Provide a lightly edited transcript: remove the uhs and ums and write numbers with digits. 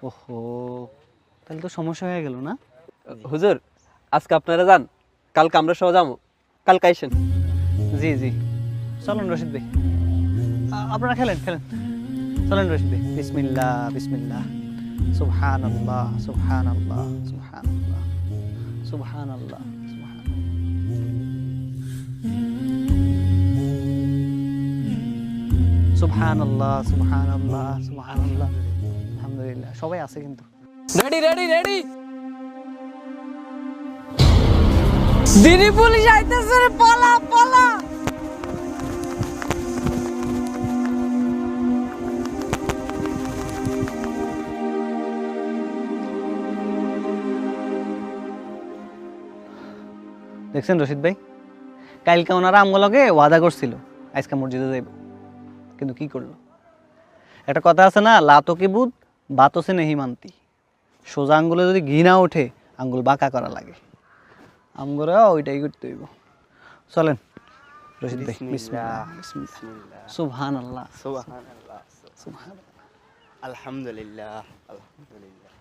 ওহো, তাহলে তো সমস্যা হয়ে গেল না? হুজুর আজকে আপনারা যান, কালকে আমরা সহ যাবো, কালকে আইসেন। জি জি, চলুন রশিদ ভাই, আপনারা খেলেন খেলেন, চলেন রশিদ ভাই। বিসমিল্লাহ বিসমিল্লাহ, সুবহানাল্লাহ সুবহানাল্লাহ সুবহানাল্লাহ সুবহানাল্লাহ সুবহানাল্লাহ সুবহানাল্লাহ সুবহানাল্লাহ। আলহামদুলিল্লাহ, সবাই আছে কিন্তু। Ready ready ready. দিদি পুলিশ আইতেছে রে, পালা পালা। দেখছেন রশিদ ভাই, কালকে ওনারা আমগুলোকে ওয়াদা করছিল আজকে মসজিদে যাইব, কিন্তু কি করলো? একটা কথা আছে না, লাতকে বুধ বাতসে নেহি মানতি। সোজা আঙ্গুলে যদি ঘি না ওঠে আঙ্গুল বাঁকা করা লাগে, আমগরে ওইটাই করতে হইব। চলেন রশিদ ভাই, বিসমিল্লাহ বিসমিল্লাহ, সুবহানাল্লাহ সুবহানাল্লাহ, সুবহানাল্লাহ। আলহামদুলিল্লাহ, আলহামদুলিল্লাহ।